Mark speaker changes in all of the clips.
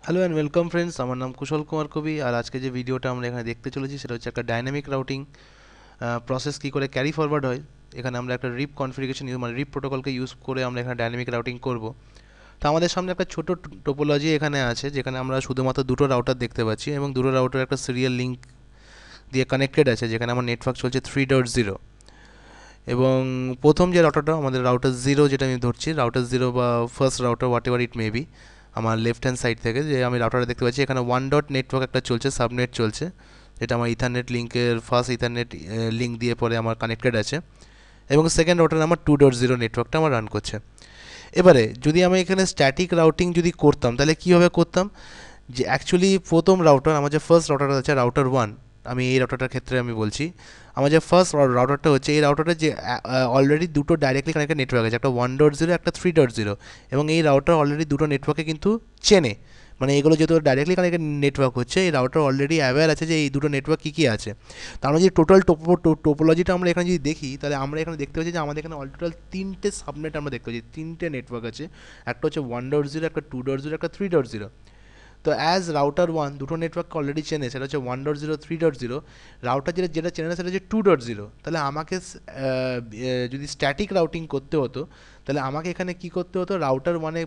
Speaker 1: Hello and welcome friends, আমার নাম কুশল কুমার কবি। আর আজকে যে ভিডিওটা আমরা এখানে দেখতে চলেছি সেটা হচ্ছে একটা ডাইনামিক রাউটিং প্রসেস কী করে ক্যারি ফরওয়ার্ড হয়। এখানে আমরা একটা রিপ কনফিগারেশন মানে রিপ প্রোটোকলকে ইউজ করে আমরা এখানে ডাইনামিক রাউটিং করব। তো আমাদের সামনে একটা ছোটো টোপোলজি এখানে আছে, যেখানে আমরা শুধুমাত্র দুটো রাউটার দেখতে পাচ্ছি এবং দুটো রাউটার একটা সিরিয়াল লিঙ্ক দিয়ে কানেক্টেড আছে, যেখানে আমার নেটওয়ার্ক চলছে 3.0। এবং প্রথম যে রাউটারটা আমাদের রাউটার জিরো, যেটা আমি ধরছি রাউটার জিরো বা first router what ever it may be, আমার লেফট হ্যান্ড সাইড থেকে যে আমি রাউটারে দেখতে পাচ্ছি এখানে ওয়ান ডট নেটওয়ার্ক একটা চলছে, সাবনেট চলছে, যেটা আমার ইথারনেট লিঙ্কের ফার্স্ট ইথারনেট লিঙ্ক দিয়ে পরে আমার কানেক্টেড আছে। এবং সেকেন্ড রাউটারে আমার 2.0 নেটওয়ার্কটা আমার রান করছে। এবারে যদি আমি এখানে স্ট্যাটিক রাউটিং যদি করতাম তাহলে কীভাবে করতাম, যে অ্যাকচুয়ালি প্রথম রাউটার আমার যে ফার্স্ট রাউটার আছে রাউটার ওয়ান, আমি এই রাউটারটার ক্ষেত্রে আমি বলছি, আমার যে ফার্স্ট রাউটারটা হচ্ছে এই রাউটারের যে অলরেডি দুটো ডাইরেক্টলি কানেক্টেড নেটওয়ার্ক আছে, একটা 1.0 একটা 3.0। এবং এই রাউটার অলরেডি দুটো নেটওয়ার্কে কিন্তু চেনে, মানে এগুলো যেহেতু ডাইরেক্টলি কানেক্টেড নেটওয়ার্ক হচ্ছে, এই রাউটার অলরেডি অ্যাওয়্যার আছে যে এই দুটো নেটওয়ার্ক কী কী আছে। তার আমরা যদি টোটাল টোপোলজিটা আমরা এখানে যদি দেখি, তাহলে আমরা এখানে দেখতে পাচ্ছি যে আমাদের এখানে অল টোটাল তিনটে সাবনেট আমরা দেখতে পাচ্ছি, তিনটে নেটওয়ার্ক আছে। একটা হচ্ছে 1.0, একটা 2.0, একটা 3.0। তো অ্যাজ রাউটার ওয়ান দুটো নেটওয়ার্ক অলরেডি চেনে, সেটা হচ্ছে 1.0 3.0। রাউটার যেটা যেটা চেনে না সেটা হচ্ছে 2.0। তাহলে আমাকে যদি স্ট্যাটিক রাউটিং করতে হতো, তাহলে আমাকে এখানে কি করতে হতো, রাউটার ওয়ানে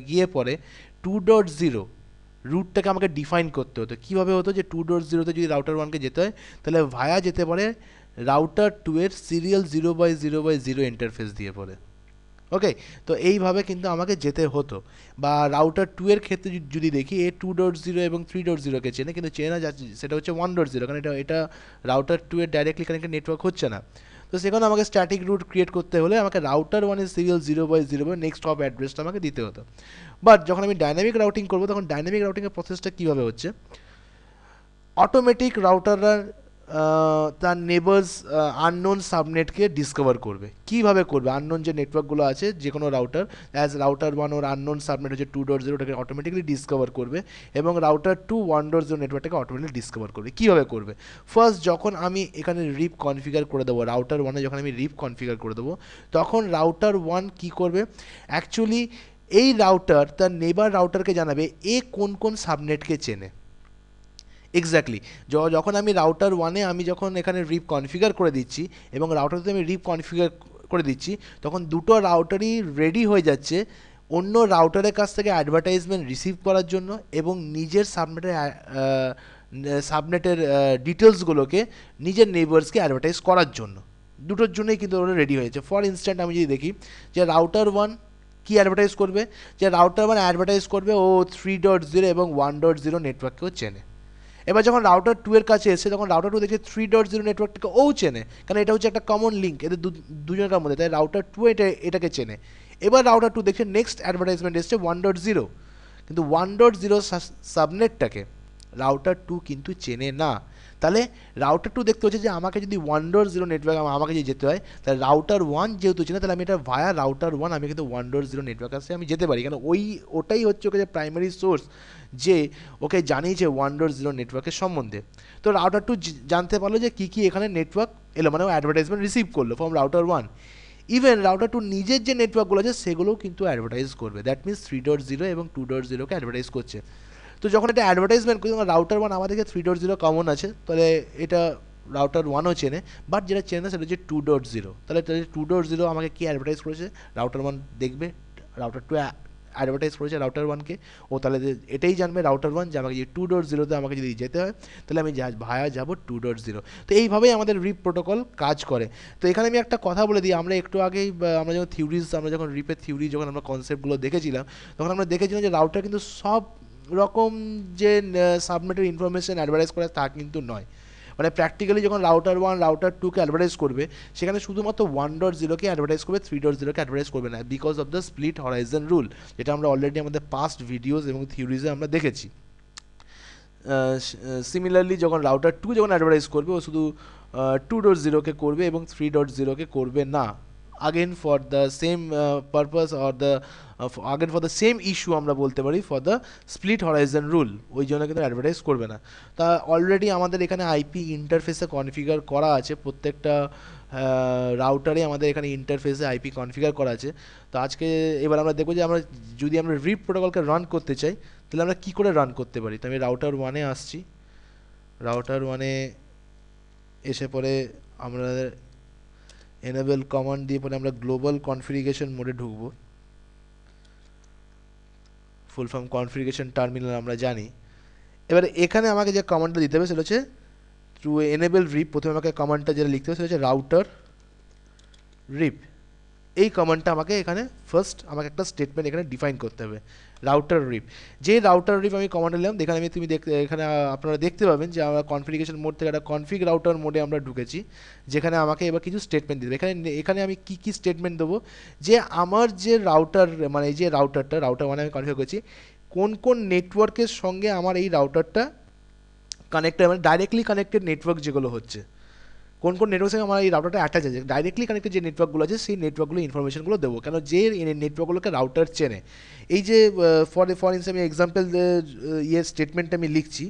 Speaker 1: গিয়ে পরে 2.0 রুটটাকে আমাকে ডিফাইন করতে হতো। কীভাবে হতো, যে 2.0তে যদি রাউটার ওয়ানকে যেতে হয় তাহলে ভায়া যেতে পারে রাউটার টু এর সিরিয়াল 0/0/0 ইন্টারফেস দিয়ে পড়ে। ওকে, তো এইভাবে কিন্তু আমাকে যেতে হতো। বা রাউটার টু এর ক্ষেত্রে যদি দেখি, এ 2.0 এবং 3.0কে চেনে, কিন্তু চেনে না যাচ্ছে সেটা হচ্ছে 1.0, কারণ এটা এটা রাউটার টু এর ডাইরেক্টলি কানেক্টেড নেটওয়ার্ক হচ্ছে না। তো সেখানে আমাকে স্ট্যাটিক রুট ক্রিয়েট করতে হলে আমাকে রাউটার ওয়ানের সিরিয়াল 0/0 নেক্সট হপ অ্যাড্রেসটা আমাকে দিতে হতো। বাট যখন আমি ডাইনামিক রাউটিং করবো, তখন ডাইনামিক রাউটিংয়ের প্রসেসটা কীভাবে হচ্ছে, অটোমেটিক রাউটাররা তার নেবার্স আননোন সাবনেটকে ডিসকভার করবে। কীভাবে করবে, আননোন যে নেটওয়ার্কগুলো আছে যে কোনো রাউটার, অ্যাজ রাউটার ওয়ান ওর আননোন সাবনেট হচ্ছে 2.0, ওটাকে অটোমেটিকলি ডিসকভার করবে। এবং রাউটার টু 1.0 নেটওয়ার্কটাকে অটোমেটিকলি ডিসকভার করবে। কীভাবে করবে, ফার্স্ট যখন আমি এখানে রিপ কনফিগার করে দেবো, রাউটার ওয়ানে যখন আমি রিপ কনফিগার করে দেবো, তখন রাউটার ওয়ান কী করবে, অ্যাকচুয়ালি এই রাউটার তার নেবার রাউটারকে জানাবে এ কোন কোন সাবনেটকে চেনে। এক্স্যাক্টলি, যখন আমি রাউটার ওয়ানে আমি যখন এখানে রিপ কনফিগার করে দিচ্ছি এবং রাউটারতে আমি রিপ কনফিগার করে দিচ্ছি, তখন দুটো রাউটারই রেডি হয়ে যাচ্ছে অন্য রাউটারের কাছ থেকে অ্যাডভার্টাইজমেন্ট রিসিভ করার জন্য এবং নিজের সাবনেটের ডিটেলসগুলোকে নিজের নেইবার্সকে অ্যাডভার্টাইজ করার জন্য। দুটোর জন্যই কিন্তু ওরা রেডি হয়েছে। ফর ইনস্ট্যান্ট আমি যদি দেখি যে রাউটার ওয়ান কি অ্যাডভার্টাইজ করবে, যে রাউটার ওয়ান অ্যাডভার্টাইজ করবে ও 3.0 এবং 1.0 নেটওয়ার্ককেও চেনে। এবার যখন রাউটার টু এর কাছে এসে তখন রাউটার টু দেখে 3.0 নেটওয়ার্কটাকে ও চেনে, কারণ এটা হচ্ছে একটা কমন লিঙ্ক এদের দুজনের মধ্যে, তাই রাউটার টু এটাকে চেনে। এবার রাউটার টু দেখে নেক্সট অ্যাডভার্টাইজমেন্ট এসছে 1.0, কিন্তু 1.0 সাবনেটটাকে রাউটার টু কিন্তু চেনে না। তাহলে রাউটার টু দেখতে হচ্ছে যে আমাকে যদি 1.0 নেটওয়ার্ক আমাকে যদি যেতে হয়, তাহলে রাউটার ওয়ান যেহেতু চেনে, তাহলে আমি এটা ভায়া রাউটার ওয়ান আমি কিন্তু 1.0 নেটওয়ার্ক আসে আমি যেতে পারি, কারণ ওটাই হচ্ছে ওকে যে প্রাইমারি সোর্স, যে ওকে জানিয়েছে 1.0 নেটওয়ার্কের সম্বন্ধে। তো রাউটার টু জানতে পারলো যে কী কী এখানে নেটওয়ার্ক এলো, মানে ও অ্যাডভার্টাইজমেন্ট রিসিভ করলো from router one. Even router two নিজের যে নেটওয়ার্কগুলো আছে সেগুলোও কিন্তু অ্যাডভার্টাইজ করবে, দ্যাট মিনস 3.0 এবং 2.0কে অ্যাডভার্টাইজ করছে। তো যখন এটা অ্যাডভার্টাইজমেন্ট করি, তখন রাউটার ওয়ান আমাদেরকে 3.0 কমন আছে, তাহলে এটা রাউটার ওয়ানও চেনে, বাট যেটা চেনে না সেটা হচ্ছে 2.0। তাহলে 2.0 আমাকে কি অ্যাডভার্টাইজ করেছে, রাউটার ওয়ান দেখবে রাউটার টু অ্যাডভার্টাইজ করেছে রাউটার ওয়ানকে, ও তাহলে এটাই জানবে রাউটার ওয়ান যে আমাকে যে 2.0তে আমাকে যদি যেতে হয়, তাহলে আমি ভায়া যাবো 2.0। তো এইভাবেই আমাদের রিপ প্রোটোকল কাজ করে। তো এখানে আমি একটা কথা বলে দিই, আমরা একটু আগেই আমরা যখন রিপের থিওরি যখন আমরা কনসেপ্টগুলো দেখেছিলাম, তখন আমরা দেখেছিলাম যে রাউটার কিন্তু সব রকম যে সাবনেটের ইনফরমেশন অ্যাডভার্টাইজ করে তা কিন্তু নয়। মানে প্র্যাকটিক্যালি যখন রাউটার ওয়ান রাউটার টুকে অ্যাডভার্টাইজ করবে, সেখানে শুধুমাত্র 1.0কে অ্যাডভার্টাইজ করবে, 3.0কে অ্যাডভার্টাইজ করবে না, because of the split Horizon rule, যেটা আমরা অলরেডি আমাদের পাস্ট ভিডিওস এবং থিওরিজে আমরা দেখেছি। সিমিলারলি যখন রাউটার টু যখন অ্যাডভার্টাইজ করবে, ও শুধু 2.0কে করবে এবং 3.0কে করবে না, again for the same purpose or the again for the same issue আমরা বলতে পারি, for the split Horizon rule, ওই জন্য কিন্তু অ্যাডভার্টাইজ করবে না। তা অলরেডি আমাদের এখানে আইপি ইন্টারফেসে কনফিগার করা আছে, প্রত্যেকটা রাউটারে আমাদের এখানে ইন্টারফেসে আইপি কনফিগার করা আছে। তো আজকে এবার আমরা দেখবো যে আমরা যদি আমরা রিপ প্রোটোকলকে রান করতে চাই, তাহলে আমরা কি করে রান করতে পারি? তো আমি রাউটার 1-এ আসছি, রাউটার 1-এ এসে পরে আমরা এনেবল কমান্ড দিয়ে পরে আমরা গ্লোবাল কনফিগারেশন মোডে ঢুকবো। ফুল ফর্ম কনফিগারেশন টার্মিনাল আমরা জানি। এবারে এখানে আমাকে যে কমান্ডটা দিতে হবে সেটা হচ্ছে টু এনেবল রিপ। প্রথমে আমাকে কমান্ডটা যেটা লিখতে হবে সেটা হচ্ছে রাউটার রিপ। এই কমান্ডটা আমাকে এখানে ফার্স্ট আমাকে একটা স্টেটমেন্ট এখানে ডিফাইন করতে হবে, রাউটার রিপ। যে রাউটার রিপ আমি কমান্ড নিলাম, এখানে আমি তুমি দেখতে এখানে আপনারা দেখতে পাবেন যে আমরা কনফিগারেশন মোড থেকে একটা কনফিগ রাউটার মোডে আমরা ঢুকেছি, যেখানে আমাকে এবার কিছু স্টেটমেন্ট দিতে হবে। এখানে আমি কি কি স্টেটমেন্ট দেবো, যে আমার যে রাউটার মানে এই যে রাউটার মানে আমি কনফিগার করেছি, কোন কোন নেটওয়ার্কের সঙ্গে আমার এই রাউটারটা কানেক্টেড, মানে ডাইরেক্টলি কানেক্টেড নেটওয়ার্ক যেগুলো হচ্ছে, কোন কোন নেটওয়ার্কের সঙ্গে আমার এই রাউটারটা অ্যাটাচ আছে, ডাইরেক্টলি কানেক্টেড যে নেটওয়ার্কগুলো আছে সেই নেটওয়ার্কগুলো ইনফরমেশনগুলো দেবো, কেন যে নেটওয়ার্কগুলোকে রাউটার চেনে। এই যে ফর ইনস্ট্যান্স আমি এক্সাম্পল স্টেটমেন্টটা আমি লিখছি,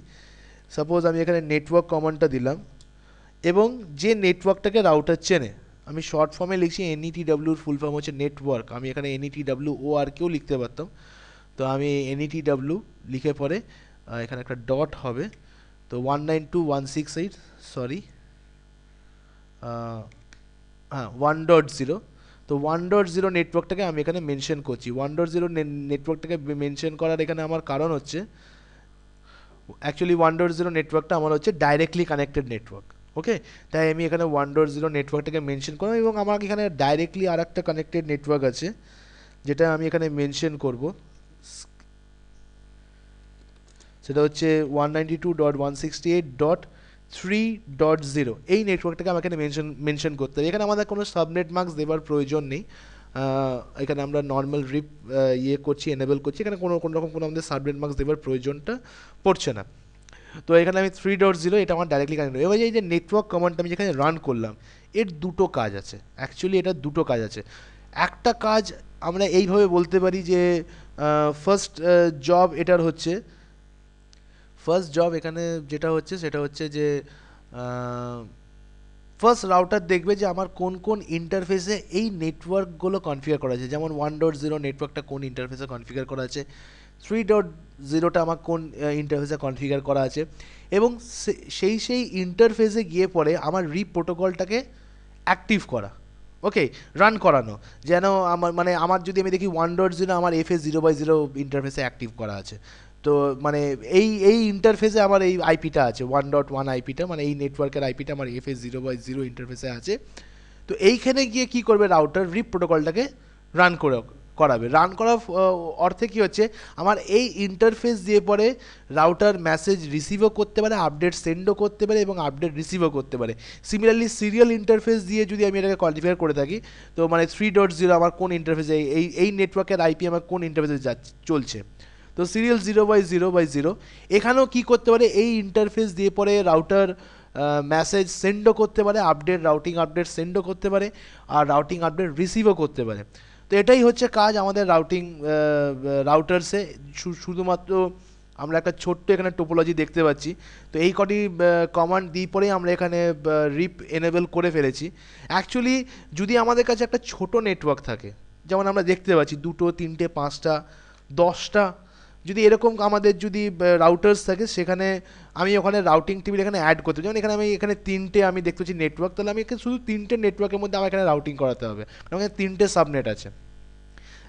Speaker 1: সাপোজ আমি এখানে নেটওয়ার্ক কমান্ডটা দিলাম এবং যে নেটওয়ার্কটাকে রাউটার চেনে, আমি শর্ট ফর্মে লিখছি NETWর ফুল ফর্ম হচ্ছে নেটওয়ার্ক। আমি এখানে NETWOR কেও লিখতে পারতাম, তো আমি NETW লিখে পরে এখানে একটা ডট হবে, তো 192.168 সরি হ্যাঁ 1.0, তো 1.0 নেটওয়ার্কটাকে আমি এখানে মেনশন করছি। 1.0 নেটওয়ার্কটাকে মেনশন করার এখানে আমার কারণ হচ্ছে অ্যাকচুয়ালি 1.0 নেটওয়ার্কটা আমার হচ্ছে ডাইরেক্টলি কানেক্টেড নেটওয়ার্ক। ওকে, তাই আমি এখানে 1.0 নেটওয়ার্কটাকে মেনশন করলাম এবং আমার এখানে ডাইরেক্টলি আর একটা কানেক্টেড নেটওয়ার্ক আছে যেটা আমি এখানে মেনশন করব, সেটা হচ্ছে 192.168.3.0। এই নেটওয়ার্কটাকে আমাকে মেনশন করতে হবে। এখানে আমাদের কোনো সাবনেট মার্কস দেওয়ার প্রয়োজন নেই, এখানে আমরা নর্মাল রিপ করছি, এনেবল করছি, এখানে কোনো রকম কোনো আমাদের সাবনেট মার্কস দেওয়ার প্রয়োজনটা পড়ছে না। তো এখানে আমি 3.0 এটা আমার ডাইরেক্টলি কানেক্ট। এবার এই যে নেটওয়ার্ক কমান্ডটা আমি যেখানে রান করলাম, এর দুটো কাজ আছে, অ্যাকচুয়ালি এটা দুটো কাজ আছে। একটা কাজ আমরা এইভাবে বলতে পারি যে ফার্স্ট জব এটার হচ্ছে, ফার্স্ট জব এখানে যেটা হচ্ছে সেটা হচ্ছে যে ফার্স্ট রাউটার দেখবে যে আমার কোন কোন ইন্টারফেসে এই নেটওয়ার্কগুলো কনফিগার করা আছে, যেমন 1.0 নেটওয়ার্কটা কোন ইন্টারফেসে কনফিগার করা আছে, 3.0টা আমার কোন ইন্টারফেসে কনফিগার করা আছে, এবং সেই ইন্টারফেসে গিয়ে পরে আমার রিপ প্রোটোকলটাকে অ্যাক্টিভ করা, ওকে, রান করানো, যেন আমার মানে আমার যদি আমি দেখি 1.0 আমার FS 0/0 ইন্টারফেসে অ্যাক্টিভ করা আছে, তো মানে এই ইন্টারফেসে আমার এই আইপিটা আছে 1.1 আইপিটা, মানে এই নেটওয়ার্কের আইপিটা আমার FS 0/0 ইন্টারফেসে আছে। তো এইখানে গিয়ে কি করবে, রাউটার রিপ প্রোটোকলটাকে রান করাবে। রান করার অর্থে কি হচ্ছে, আমার এই ইন্টারফেস দিয়ে পরে রাউটার মেসেজ রিসিভও করতে পারে, আপডেট সেন্ডও করতে পারে এবং আপডেট রিসিভও করতে পারে। সিমিলারলি সিরিয়াল ইন্টারফেস দিয়ে যদি আমি এটাকে কনফিগার করে থাকি, তো মানে 3.0 আমার কোন ইন্টারফেসে এই নেটওয়ার্কের আইপি আমার কোন ইন্টারফেসে চলছে, তো সিরিয়াল 0/0/0 এখানেও কি করতে পারে, এই ইন্টারফেস দিয়ে পরে রাউটার মেসেজ সেন্ডও করতে পারে, রাউটিং আপডেট সেন্ডও করতে পারে, আর রাউটিং আপডেট রিসিভও করতে পারে। তো এটাই হচ্ছে কাজ আমাদের রাউটার্সে। শুধুমাত্র আমরা একটা ছোট্ট এখানে টোপোলজি দেখতে পাচ্ছি, তো এই কটি কমান্ড দিয়ে পরেই আমরা এখানে রিপ এনেবল করে ফেলেছি। অ্যাকচুয়ালি যদি আমাদের কাছে একটা ছোট নেটওয়ার্ক থাকে, যেমন আমরা দেখতে পাচ্ছি 2, 3, 5, 10টা যদি এরকম আমাদের যদি রাউটার্স থাকে, সেখানে আমি ওখানে রাউটিং টেবিল এখানে অ্যাড করতে, যেমন এখানে 3টে আমি দেখতে পাচ্ছি নেটওয়ার্ক, তাহলে আমি শুধু 3টে নেটওয়ার্কের মধ্যে আমার এখানে রাউটিং করাতে হবে, কারণ এখানে 3টে সাবনেট আছে,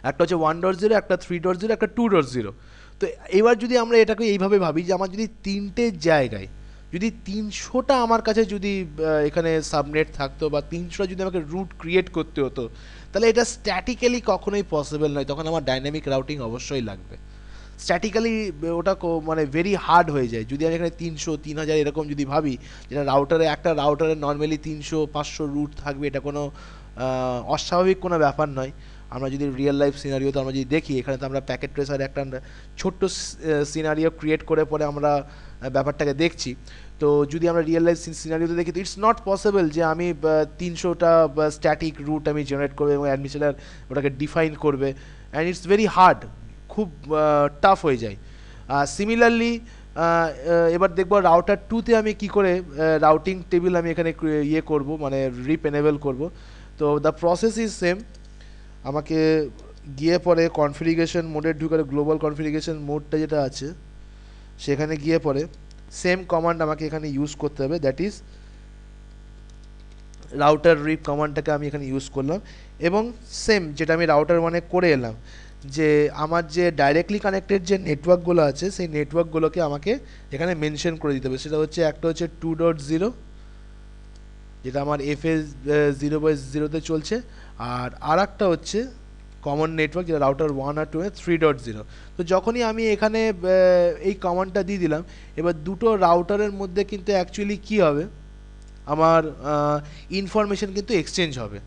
Speaker 1: একটা হচ্ছে 1.0, একটা 3.0, একটা 2.0। তো এবার যদি আমরা এটাকে এইভাবে ভাবি যে আমার যদি 3টে জায়গায় যদি 300টা আমার কাছে যদি এখানে সাবনেট থাকতো, বা 300টা যদি আমাকে রুট ক্রিয়েট করতে হতো, তাহলে এটা স্ট্যাটিক্যালি কখনোই পসিবল নয়, তখন আমার ডাইনামিক রাউটিং অবশ্যই লাগবে। স্ট্যাটিক্যালি ওটা মানে ভেরি হার্ড হয়ে যায়। যদি আমি এখানে 300, 3000 এরকম যদি ভাবি, যেটা একটা রাউটারে নর্মালি 300-500 রুট থাকবে, এটা কোনো অস্বাভাবিক কোনো ব্যাপার নয়। আমরা যদি রিয়েল লাইফ সিনারিওতে আমরা যদি দেখি, এখানে তো আমরা প্যাকেট ট্রেসার একটা ছোট্ট সিনারিও ক্রিয়েট করে পরে আমরা ব্যাপারটাকে দেখছি। তো যদি আমরা রিয়েল লাইফ সিনারিওতে দেখি, তো ইটস নট পসিবল যে আমি 300টা স্ট্যাটিক রুট আমি জেনারেট করবো এবং অ্যাডমিনিস্ট্রেটর ওটাকে ডিফাইন করবে, অ্যান্ড ইটস ভেরি হার্ড, খুব টাফ হয়ে যায়। সিমিলারলি এবার দেখবো রাউটার 2তে আমি কি করে রাউটিং টেবিল আমি এখানে করব, মানে রিপ এনেবল করব। তো দ্য প্রসেস ইজ সেম। আমাকে
Speaker 2: গিয়ে পরে কনফিগারেশন মোডে ঢুকে গ্লোবাল কনফিগারেশন মোডটা যেটা আছে সেখানে গিয়ে পরে সেম কমান্ড আমাকে এখানে ইউজ করতে হবে, দ্যাট ইজ রাউটার রিপ কমান্ডটাকে আমি এখানে ইউজ করলাম এবং সেম যেটা আমি রাউটার ওয়ানে করে এলাম যে আমার যে ডাইরেক্টলি কানেক্টেড যে নেটওয়ার্কগুলো আছে সেই নেটওয়ার্কগুলোকে আমাকে এখানে মেনশন করে দিতে হবে। সেটা হচ্ছে একটা হচ্ছে 2.0 যেটা আমার FS 0/0-তে চলছে, আর একটা হচ্ছে কমন নেটওয়ার্ক যেটা রাউটার 1 আর 2 এ 3.0। তো যখনই আমি এখানে এই কমান্ডটা দিয়ে দিলাম, এবার দুটো রাউটারের মধ্যে কিন্তু অ্যাকচুয়ালি কী হবে, আমার ইনফরমেশন কিন্তু এক্সচেঞ্জ হবে।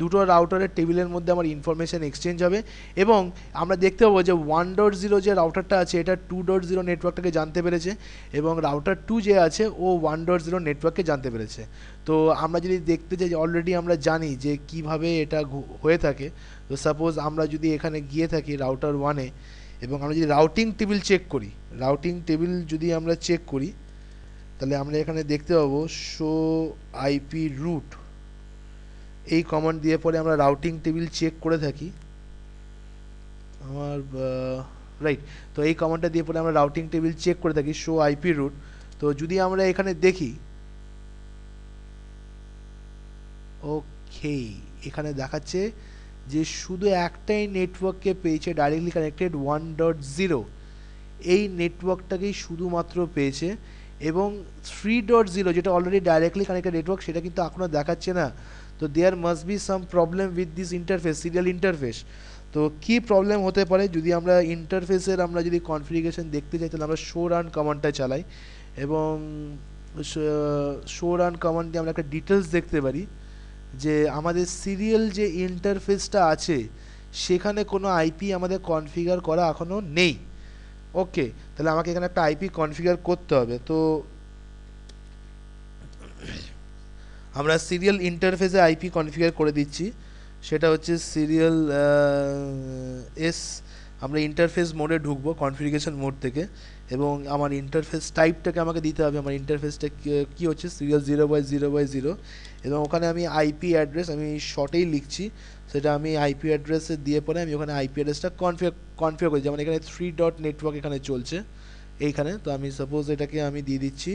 Speaker 2: দুটো রাউটারের টেবিলের মধ্যে আমার ইনফরমেশান এক্সচেঞ্জ হবে এবং আমরা দেখতে পাবো যে 1.0 যে রাউটারটা আছে এটা 2.0 নেটওয়ার্কটাকে জানতে পেরেছে এবং রাউটার 2 যে আছে ও 1.0 নেটওয়ার্ককে জানতে পেরেছে। তো আমরা যদি দেখতে চাই যে অলরেডি আমরা জানি যে কিভাবে এটা হয়ে থাকে। তো সাপোজ আমরা যদি এখানে গিয়ে থাকি রাউটার 1-এ এবং আমরা যদি রাউটিং টেবিল চেক করি, রাউটিং টেবিল যদি আমরা চেক করি তাহলে আমরা এখানে দেখতে পাবো শো আইপি রুট, এই কমান্ড দিয়ে পরে আমরা রাউটিং টেবিল চেক করে থাকি আমার রাইট। তো এই কমান্ডটা দিয়ে পরে আমরা রাউটিং টেবিল চেক করে থাকি শো আইপি রুট। তো যদি আমরা এখানে দেখি, ওকে এখানে দেখাচ্ছে যে শুধু একটাই নেটওয়ার্ককে পেয়েছে ডাইরেক্টলি কানেক্টেড 1.0, এই নেটওয়ার্কটাকেই শুধুমাত্র পেয়েছে এবং 3.0 যেটা অলরেডি ডাইরেক্টলি কানেক্টেড নেটওয়ার্ক সেটা কিন্তু এখনও দেখাচ্ছে না। তো there must be some problem with this interface, serial interface. তো কী প্রবলেম হতে পারে, যদি আমরা ইন্টারফেসের আমরা যদি কনফিগারেশন দেখতে চাই তাহলে আমরা শো রান কমান্ডটা চালাই এবং শো রান কমান্ড দিয়ে আমরা একটা ডিটেলস দেখতে পারি যে আমাদের সিরিয়াল যে ইন্টারফেসটা আছে সেখানে কোনো আইপি আমাদের কনফিগার করা এখনও নেই। ওকে, তাহলে আমাকে এখানে একটা আইপি কনফিগার করতে হবে। তো আমরা সিরিয়াল ইন্টারফেসে আইপি কনফিগার করে দিচ্ছি, সেটা হচ্ছে সিরিয়াল এস। আমরা ইন্টারফেস মোডে ঢুকবো কনফিগারেশন মোড থেকে এবং আমার ইন্টারফেস টাইপটাকে আমাকে দিতে হবে। আমার ইন্টারফেসটা কী হচ্ছে সিরিয়াল 0/0/0 এবং ওখানে আমি আইপি অ্যাড্রেস আমি শর্টেই লিখছি, সেটা আমি আইপি অ্যাড্রেসে দিয়ে পরে আমি ওখানে আইপি অ্যাড্রেসটা কনফিগার করি। যেমন এখানে 3 ডট নেটওয়ার্ক এখানে চলছে এইখানে, তো আমি সাপোজ এটাকে আমি দিয়ে দিচ্ছি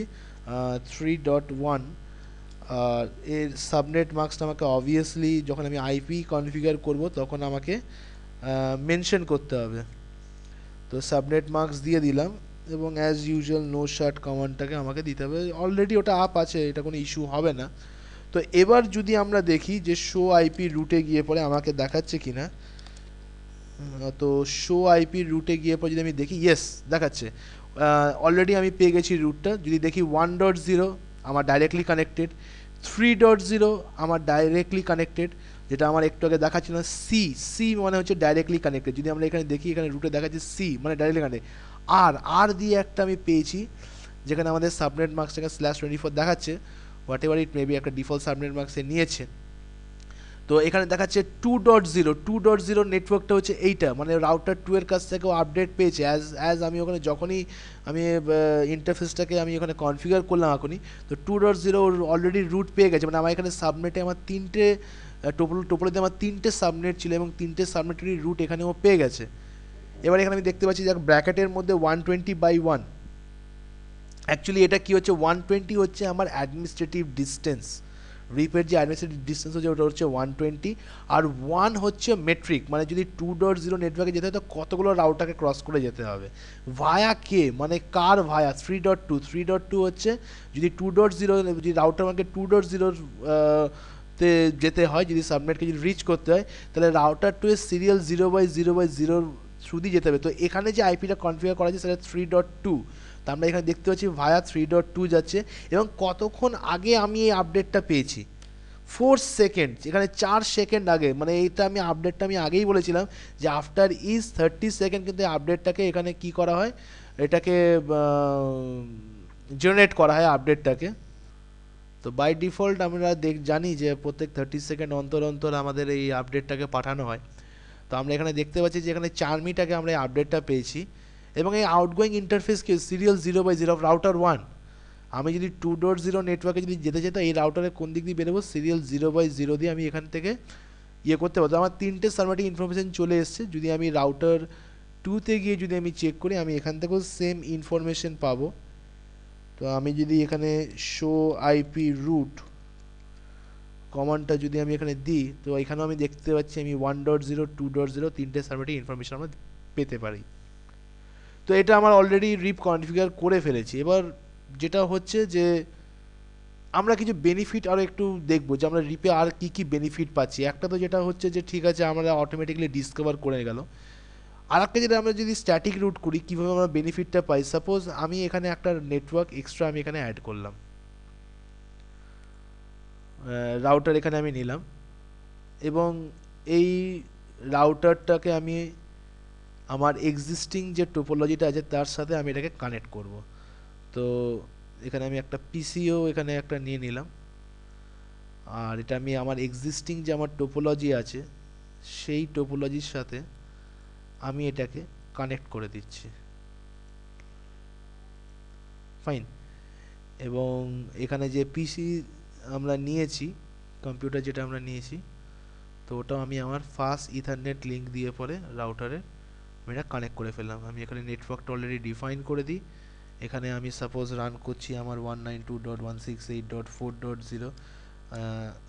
Speaker 2: 3.1। আর এর সাবনেট মার্কসটা আমাকে অবভিয়াসলি যখন আমি আইপি কনফিগার করব তখন আমাকে মেনশন করতে হবে। তো সাবনেট মার্কস দিয়ে দিলাম এবং অ্যাজ ইউজুয়াল নো শার্ট কমান্ডটাকে আমাকে দিতে হবে, অলরেডি ওটা আপ আছে, এটা কোনো ইস্যু হবে না। তো এবার যদি আমরা দেখি যে শো আইপি রুটে গিয়ে পরে আমাকে দেখাচ্ছে কিনা, তো শো আইপি রুটে গিয়ে পরে যদি আমি দেখি ইয়েস দেখাচ্ছে, অলরেডি আমি পেয়ে গেছি রুটটা। যদি দেখি 1.0 আমার ডাইরেক্টলি কানেক্টেড, 3.0 আমার ডাইরেক্টলি কানেক্টেড, যেটা আমার একটু আগে দেখাচ্ছিল না সি মানে হচ্ছে ডাইরেক্টলি কানেক্টেড। যদি আমরা এখানে দেখি এখানে রুটে দেখাচ্ছে সি মানে ডাইরেক্টলি কানেক্টেড। আর দিয়ে একটা আমি পেয়েছি যেখানে আমাদের সাবনেট মার্কসটাকে /24 দেখাচ্ছে, হোয়াট এভার ইট মেবি একটা ডিফল্ট সাবনেট মার্কসে নিয়েছে। তো এখানে দেখাচ্ছে 2.0 নেটওয়ার্কটা হচ্ছে এইটা, মানে রাউটার 2 এর কাছ থেকেও আপডেট পেয়েছে অ্যাজ আমি ওখানে যখনই আমি ইন্টারফেসটাকে আমি ওখানে কনফিগার করলাম এখনই, তো 2.0 অলরেডি রুট পেয়ে গেছে। মানে আমার এখানে সাবনেটে আমার তিনটে টোপোলজিতে আমার তিনটে সাবনেট ছিল এবং তিনটে সাবনেটেরই রুট এখানে ও পেয়ে গেছে। এবার এখানে আমি দেখতে পাচ্ছি যে ব্র্যাকেটের মধ্যে 120/1, অ্যাকচুয়ালি এটা কি হচ্ছে 120 হচ্ছে আমার অ্যাডমিনিস্ট্রেটিভ ডিস্টেন্স, রিপের যে অ্যাডমিনিস্ট্রেটিভ ডিস্টেন্স হচ্ছে ওটা হচ্ছে 120 আর 1 হচ্ছে মেট্রিক, মানে যদি 2.0 নেটওয়ার্কে যেতে হয় তো কতগুলো রাউটারকে ক্রস করে যেতে হবে, ভায়া কে মানে কার ভায়া 3.2 হচ্ছে যদি 2.0 যদি রাউটার আমাকে 2.0 তে যেতে হয়, যদি সাবনেটকে যদি রিচ করতে হয় তাহলে রাউটার 2 এর সিরিয়াল 0/0/0 থ্রু দিয়ে যেতে হবে। তো এখানে যে আইপিটা কনফিগার করা আছে সেটা 3.2, তো আমরা এখানে দেখতে পাচ্ছি ভায়া 3.2 যাচ্ছে এবং কতক্ষণ আগে আমি এই আপডেটটা পেয়েছি 4 সেকেন্ড, এখানে 4 সেকেন্ড আগে, মানে এইটা আমি আপডেটটা আমি আগেই বলেছিলাম যে আফটার ইজ 30 সেকেন্ড কিন্তু এই আপডেটটাকে এখানে কি করা হয়, এটাকে জেনারেট করা হয় আপডেটটাকে। তো বাই ডিফল্ট আমরা জানি যে প্রত্যেক 30 সেকেন্ড অন্তর অন্তর আমাদের এই আপডেটটাকে পাঠানো হয়। তো আমরা এখানে দেখতে পাচ্ছি যে এখানে 4 মিনিট আগে আমরা এই আপডেটটা পেয়েছি এবং এই আউটগোয়িং ইন্টারফেসকে সিরিয়াল 0/0 রাউটার 1, আমি যদি 2.0 নেটওয়ার্কে যদি যেতে যেতে এই রাউটারে কোন দিক দিয়ে বেরোবো সিরিয়াল 0/0 দিয়ে আমি এখান থেকে ইয়ে করতে পারতো। আমার 3টে সাবনেটিং ইনফরমেশন চলে এসছে। যদি আমি রাউটার 2তে গিয়ে যদি আমি চেক করি, আমি এখান থেকেও সেম ইনফরমেশন পাবো। তো আমি যদি এখানে শো আইপি রুট কমান্ডটা যদি আমি এখানে দিই, তো এখানেও আমি দেখতে পাচ্ছি আমি 1.0 2.0 3টে সাবনেটিং ইনফরমেশন আমরা পেতে পারি। তো এটা আমার অলরেডি রিপ কনফিগার করে ফেলেছি। এবার যেটা হচ্ছে যে আমরা কিছু বেনিফিট আরও একটু দেখবো যে আমরা রিপে আর কি কি বেনিফিট পাচ্ছি। একটা তো যেটা হচ্ছে যে ঠিক আছে আমরা অটোমেটিক্যালি ডিসকভার করে গেল। আর একটা যেটা আমরা যদি স্ট্যাটিক রুট করি কীভাবে আমরা বেনিফিটটা পাই, সাপোজ আমি এখানে একটা নেটওয়ার্ক এক্সট্রা আমি এখানে অ্যাড করলাম, রাউটার এখানে আমি নিলাম এবং এই রাউটারটাকে আমি আমার এক্সিস্টিং যে টোপোলজিটা আছে তার সাথে আমি এটাকে কানেক্ট করব। তো এখানে আমি একটা পিসিও এখানে একটা নিয়ে নিলাম, আর এটা আমি আমার এক্সিস্টিং যে আমার টোপোলজি আছে সেই টোপোলজির সাথে আমি এটাকে কানেক্ট করে দিচ্ছি। ফাইন। এবং এখানে যে পিসি আমরা নিয়েছি, কম্পিউটার যেটা আমরা নিয়েছি, তো ওটাও আমি আমার ফাস্ট ইথারনেট লিঙ্ক দিয়ে পরে রাউটারে আমি এটা কানেক্ট করে ফেললাম। আমি এখানে নেটওয়ার্কটা অলরেডি ডিফাইন করে দিই। এখানে আমি সাপোজ রান করছি আমার 192.168.4.0।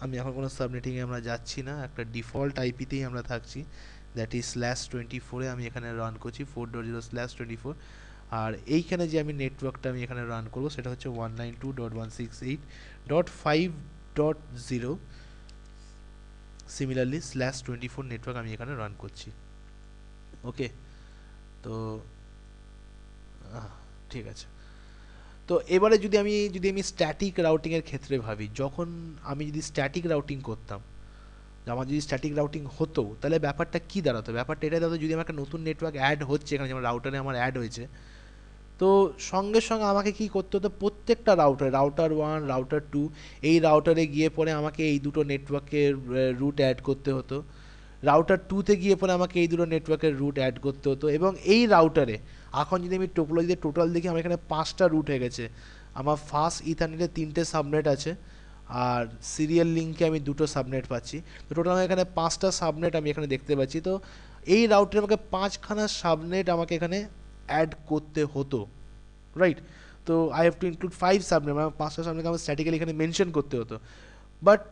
Speaker 2: আমি এখন কোনো সাবনেটিংয়ে আমরা যাচ্ছি না, একটা ডিফল্ট আইপিতেই আমরা থাকছি, দ্যাট ইজ /24-এ আমি এখানে রান করছি 4.0/24। আর এইখানে যে আমি নেটওয়ার্কটা আমি এখানে রান করব সেটা হচ্ছে 192.168.5.0। সিমিলারলি /24 নেটওয়ার্ক আমি এখানে রান করছি। ওকে, তো ঠিক আছে। তো এবারে যদি আমি স্ট্যাটিক রাউটিংয়ের ক্ষেত্রে ভাবি, যখন আমি যদি স্ট্যাটিক রাউটিং করতাম, আমার যদি স্ট্যাটিক রাউটিং হতো তাহলে ব্যাপারটা কী দাঁড়াতো? ব্যাপারটা এটাই দাঁড়াতো, যদি আমার একটা নতুন নেটওয়ার্ক অ্যাড হচ্ছে এখানে, যেমন রাউটারে আমার অ্যাড হয়েছে, তো সঙ্গে সঙ্গে আমাকে কি করতে হতো, প্রত্যেকটা রাউটার 1 রাউটার 2 এই রাউটারে গিয়ে পরে আমাকে এই দুটো নেটওয়ার্কের রুট অ্যাড করতে হতো, রাউটার 2তে গিয়ে পরে আমাকে এই দুটো নেটওয়ার্কের রুট অ্যাড করতে হতো। এবং এই রাউটারে এখন যদি আমি টোপোলজিতে টোটাল দেখি, আমার এখানে 5টা রুট হয়ে গেছে। আমার ফাস্ট ইথারনেটে 3টে সাবনেট আছে, আর সিরিয়াল লিঙ্কে আমি 2টো সাবনেট পাচ্ছি। তো টোটাল আমার এখানে 5টা সাবনেট আমি এখানে দেখতে পাচ্ছি। তো এই রাউটারে আমাকে 5খানা সাবনেট আমাকে এখানে অ্যাড করতে হতো, রাইট? তো I have to include 5 subnet, মানে 5টা সাবনেট আমার স্ট্যাটিক্যালি এখানে মেনশন করতে হতো। বাট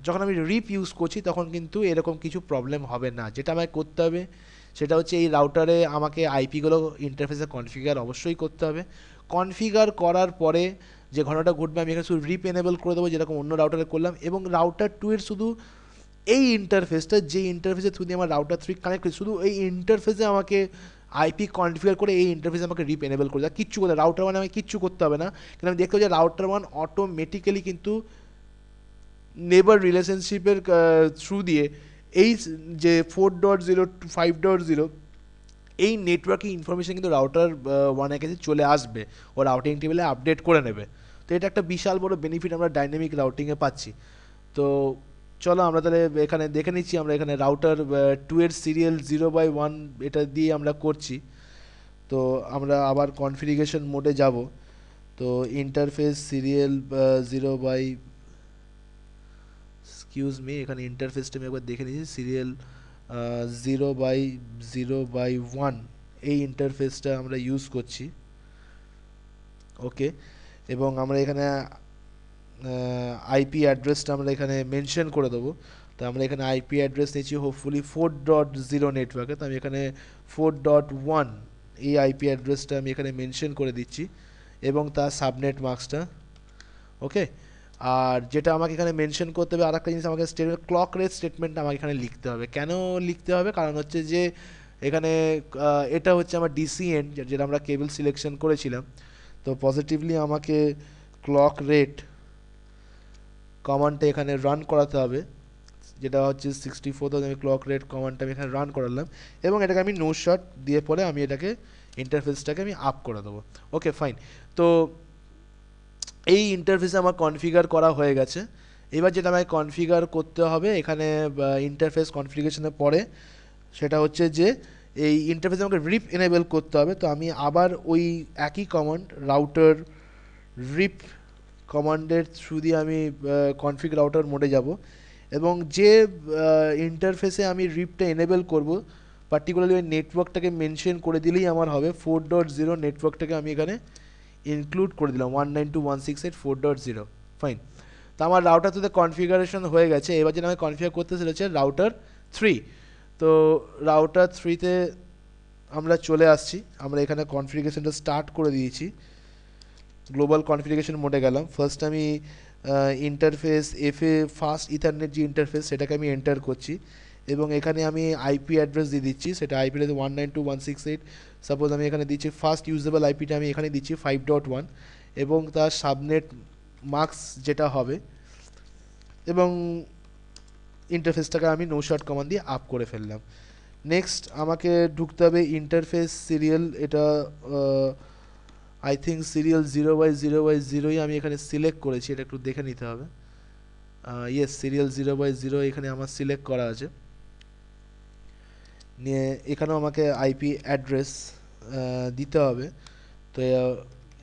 Speaker 2: যখন আমি রিপ ইউজ করছি তখন কিন্তু এরকম কিছু প্রবলেম হবে না। যেটা আমাকে করতে হবে সেটা হচ্ছে এই রাউটারে আমাকে আইপিগুলো ইন্টারফেসে কনফিগার অবশ্যই করতে হবে। কনফিগার করার পরে যে ঘটনাটা ঘটবে, আমি এখানে শুধু রিপ এনেবল করে দেবো যেরকম অন্য রাউটারে করলাম, এবং রাউটার 2 এর শুধু এই ইন্টারফেসটা, যে ইন্টারফেসের থ্রু দিয়ে আমার রাউটার 3 কানেক্ট করি, শুধু এই ইন্টারফেসে আমাকে আইপি কনফিগার করে এই ইন্টারফেসে আমাকে রিপ এনেবল করে দেয়। কিচ্ছু করতে রাউটার 1 আমাকে কিচ্ছু করতে হবে না, কিন্তু আমি দেখতে পাচ্ছি রাউটার 1 অটোমেটিক্যালি কিন্তু নেবার রিলেশনশিপের থ্রু দিয়ে এই যে 4.0 to 5.0 এই নেটওয়ার্কিং ইনফরমেশন কিন্তু রাউটার 1-এর কাছে চলে আসবে, ও রাউটিং টেবিলে আপডেট করে নেবে। তো এটা একটা বিশাল বড় বেনিফিট আমরা ডাইনামিক রাউটিংয়ে পাচ্ছি। তো চলো আমরা তাহলে এখানে দেখে নিচ্ছি, আমরা এখানে রাউটার 2 এর সিরিয়াল 0/1 এটা দিয়ে আমরা করছি। তো আমরা আবার কনফিগারেশন মোডে যাব। তো ইন্টারফেস সিরিয়াল এখানে ইন্টারফেসটা আমি একবার দেখে নিয়েছি, সিরিয়াল 0/0/1 এই ইন্টারফেসটা আমরা ইউজ করছি। ওকে, এবং আমরা এখানে আইপি অ্যাড্রেসটা আমরা এখানে মেনশন করে দেবো। তো আমরা এখানে আইপি অ্যাড্রেস নিচ্ছি হোপফুলি 4.0 নেটওয়ার্কে, তো আমি এখানে 4.1 এই আইপি অ্যাড্রেসটা আমি এখানে মেনশন করে দিচ্ছি এবং তার সাবনেট মার্কসটা। ওকে, আর যেটা আমাকে এখানে মেনশন করতে হবে, আর একটা জিনিস আমাকে ক্লক রেট স্টেটমেন্টটা আমাকে এখানে লিখতে হবে। কেন লিখতে হবে? কারণ হচ্ছে যে এখানে এটা হচ্ছে আমার ডিসিএন যেটা আমরা কেবল সিলেকশন করেছিলাম। তো পজিটিভলি আমাকে ক্লক রেট কমান্ডটা এখানে রান করাতে হবে, যেটা হচ্ছে 64,000। আমি ক্লক রেট কমান্ডটা আমি এখানে রান করালাম এবং এটাকে আমি নো শট দিয়ে পরে আমি এটাকে ইন্টারফেসটাকে আমি আপ করে দেবো। ওকে, ফাইন। তো এই ইন্টারফেসে আমার কনফিগার করা হয়ে গেছে। এবার যেটা আমাকে কনফিগার করতে হবে এখানে ইন্টারফেস কনফিগারেশনের পরে, সেটা হচ্ছে যে এই ইন্টারফেসে আমাকে রিপ এনেবল করতে হবে। তো আমি আবার ওই একই কমান্ড রাউটার রিপ কমান্ডের থ্রু দিয়ে আমি কনফিগ রাউটার মোডে যাব এবং যে ইন্টারফেসে আমি রিপটা এনেবল করব, পার্টিকুলারলি ওই নেটওয়ার্কটাকে মেনশন করে দিলেই আমার হবে। 4.0 নেটওয়ার্কটাকে আমি এখানে ইনক্লুড করে দিলাম 192.168.4.0। ফাইন। তো আমার রাউটার 2তে কনফিগারেশন হয়ে গেছে। এবার যেটা আমি কনফিগার করতে চলেছে রাউটার 3। তো রাউটার 3তে আমরা চলে আসছি। আমরা এখানে কনফিগারেশনটা স্টার্ট করে দিয়েছি। গ্লোবাল কনফিগারেশন মোডে গেলাম। ফার্স্ট আমি ইন্টারফেস এফএ ফাস্ট ইথারনেট যে ইন্টারফেস সেটাকে আমি এন্টার করছি এবং এখানে আমি আইপি অ্যাড্রেস দিয়ে দিচ্ছি। সেটা আইপি অ্যাড্রেস 192.168। সাপোজ আমি এখানে দিচ্ছি ফার্স্ট ইউজেবল আইপিটা আমি এখানে দিচ্ছি 5.1 এবং তার সাবনেট মার্কস যেটা হবে, এবং ইন্টারফেসটাকে আমি নো শর্ট কমান্ড দিয়ে আপ করে ফেললাম। নেক্সট আমাকে ঢুকতে হবে ইন্টারফেস সিরিয়াল। এটা আই থিঙ্ক সিরিয়াল 0/0/0ই আমি এখানে সিলেক্ট করেছি, এটা একটু দেখে নিতে হবে। ইয়েস, সিরিয়াল 0/0 এখানে আমার সিলেক্ট করা আছে। নিয়ে এখানেও আমাকে আইপি অ্যাড্রেস দিতে হবে। তো